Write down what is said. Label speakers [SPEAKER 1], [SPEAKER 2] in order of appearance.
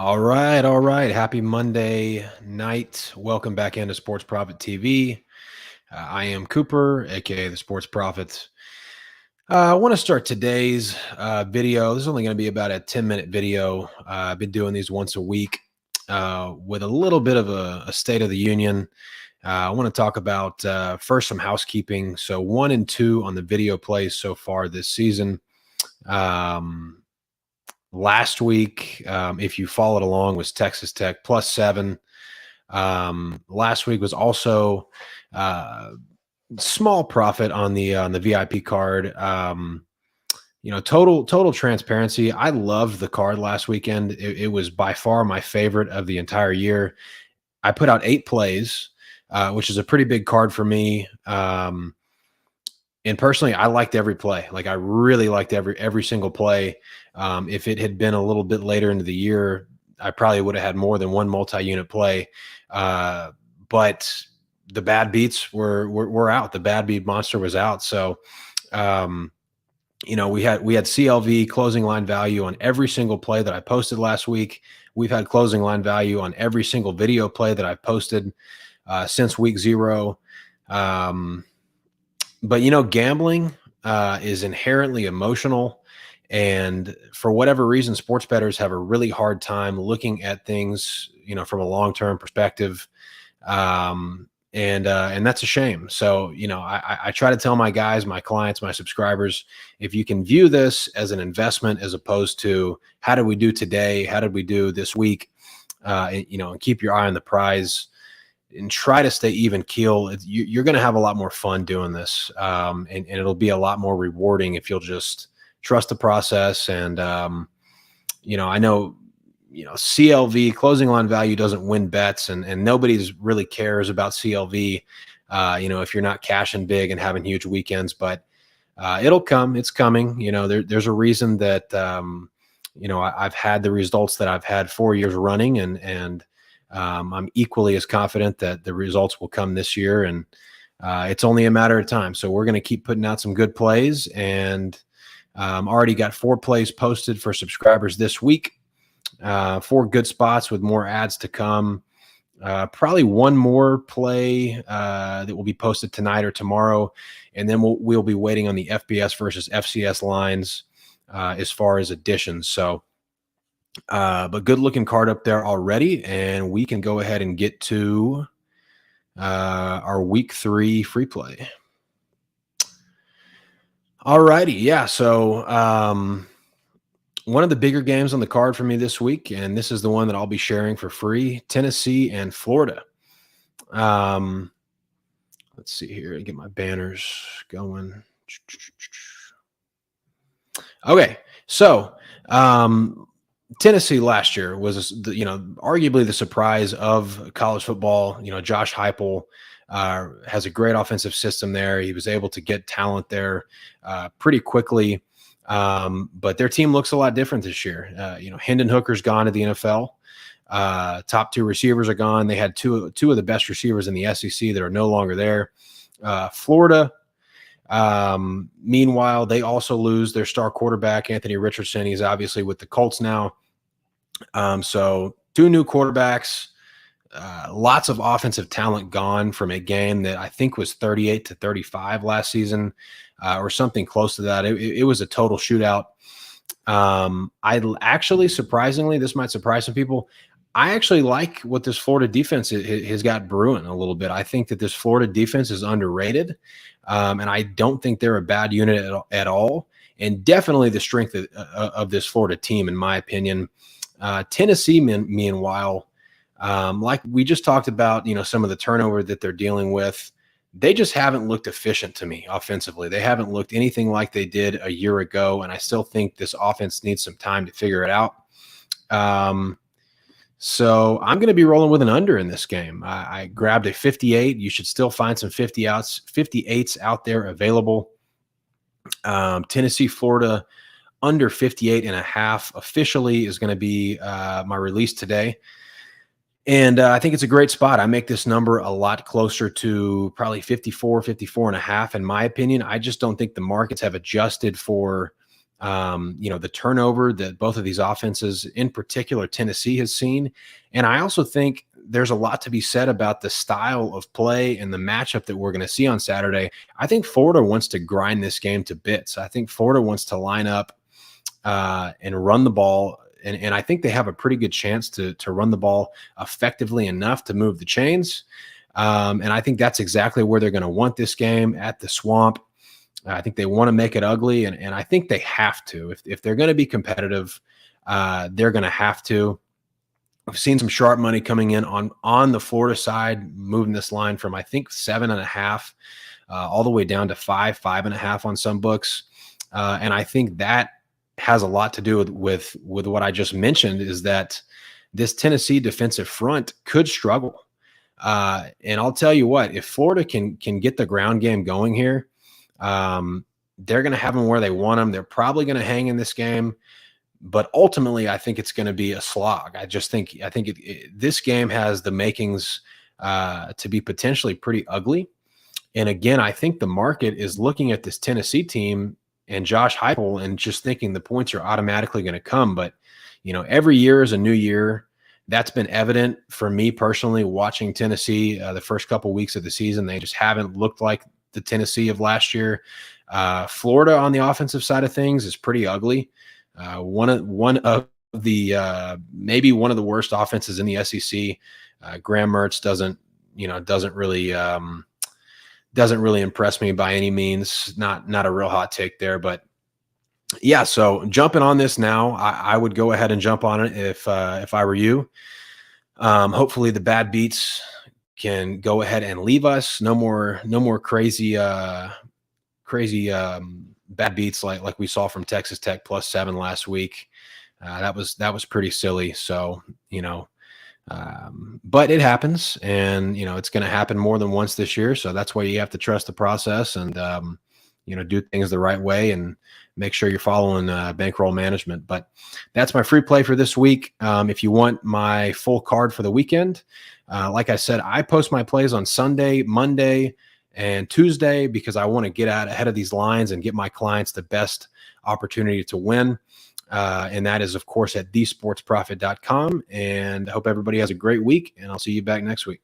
[SPEAKER 1] All right, all right. Happy Monday night. Welcome back into Sports Prophet TV. I am Cooper, aka the Sports Prophet. I want to start today's video. This is only going to be about a 10-minute video. I've been doing these once a week with a little bit of a State of the Union. I want to talk about first some housekeeping. So 1 and 2 on the video plays so far this season. Last week, if you followed along, was Texas Tech +7. Last week was also small profit on the VIP card. Total transparency. I loved the card last weekend. It was by far my favorite of the entire year. I put out 8 plays, which is a pretty big card for me. And personally, I liked every play. Like I really liked every single play. If it had been a little bit later into the year, I probably would have had more than one multi-unit play. But the bad beats were out. The bad beat monster was out. So, we had CLV closing line value on every single play that I posted last week. We've had closing line value on every single video play that I've posted since week 0. But gambling is inherently emotional. And for whatever reason, sports bettors have a really hard time looking at things, from a long-term perspective. And that's a shame. So, I try to tell my guys, my clients, my subscribers, if you can view this as an investment as opposed to how did we do today? How did we do this week? And keep your eye on the prize and try to stay even keel. You're going to have a lot more fun doing this. And it'll be a lot more rewarding if you'll just trust the process. And, I know, CLV closing line value doesn't win bets and nobody's really cares about CLV, if you're not cashing big and having huge weekends, but it'll come, it's coming. There's a reason that, I've had the results that I've had 4 years running and I'm equally as confident that the results will come this year, and it's only a matter of time. So we're going to keep putting out some good plays, and already got 4 plays posted for subscribers this week. 4 good spots with more ads to come. Probably one more play that will be posted tonight or tomorrow, and then we'll be waiting on the FBS versus FCS lines as far as additions. So. But good looking card up there already, and we can go ahead and get to our week 3 free play. All righty. Yeah. So one of the bigger games on the card for me this week, and this is the one that I'll be sharing for free, Tennessee and Florida. Let's see here. Get my banners going. Okay. So, Tennessee last year was, arguably the surprise of college football. Josh Heupel has a great offensive system there. He was able to get talent there pretty quickly, but their team looks a lot different this year. Hendon Hooker's gone to the NFL. Top 2 receivers are gone. They had two of the best receivers in the SEC that are no longer there. Florida, meanwhile, they also lose their star quarterback, Anthony Richardson. He's obviously with the Colts now. So 2 new quarterbacks, lots of offensive talent gone from a game that I think was 38-35 last season, or something close to that. It was a total shootout. I actually, surprisingly, this might surprise some people, I actually like what this Florida defense has got brewing a little bit. I think that this Florida defense is underrated, and I don't think they're a bad unit at all, and definitely the strength of this Florida team, in my opinion. Tennessee, meanwhile, like we just talked about, some of the turnover that they're dealing with, they just haven't looked efficient to me offensively. They haven't looked anything like they did a year ago, and I still think this offense needs some time to figure it out. So I'm going to be rolling with an under in this game. I grabbed a 58. You should still find some 58s out there available. Tennessee, Florida, under 58.5 officially is going to be my release today. And I think it's a great spot. I make this number a lot closer to probably 54.5 in my opinion. I just don't think the markets have adjusted for The turnover that both of these offenses, in particular Tennessee, has seen. And I also think there's a lot to be said about the style of play and the matchup that we're going to see on Saturday. I think Florida wants to grind this game to bits. I think Florida wants to line up and run the ball. And I think they have a pretty good chance to run the ball effectively enough to move the chains. And I think that's exactly where they're going to want this game, at the Swamp. I think they want to make it ugly, and I think they have to. If they're going to be competitive, they're going to have to. I've seen some sharp money coming in on the Florida side, moving this line from, I think, 7.5 all the way down to 5.5 on some books. And I think that has a lot to do with what I just mentioned, is that this Tennessee defensive front could struggle. And I'll tell you what, if Florida can get the ground game going here, they're going to have them where they want them. They're probably going to hang in this game, but ultimately I think it's going to be a slog. I think this game has the makings to be potentially pretty ugly. And again, I think the market is looking at this Tennessee team and Josh Heupel and just thinking the points are automatically going to come. But, every year is a new year. That's been evident for me personally watching Tennessee the first couple weeks of the season. They just haven't looked like the Tennessee of last year. Florida on the offensive side of things is pretty ugly. One of the maybe one of the worst offenses in the SEC. Graham Mertz doesn't really impress me by any means. Not a real hot take there, but yeah. So jumping on this now, I would go ahead and jump on it if I were you. Hopefully the bad beats can go ahead and leave us. No more crazy bad beats like we saw from Texas Tech +7 last week. That was pretty silly. So, but it happens, and it's going to happen more than once this year. So that's why you have to trust the process and do things the right way and make sure you're following bankroll management. But that's my free play for this week. If you want my full card for the weekend, like I said, I post my plays on Sunday, Monday, and Tuesday because I want to get out ahead of these lines and get my clients the best opportunity to win. And that is, of course, at thesportsprofit.com. And I hope everybody has a great week, and I'll see you back next week.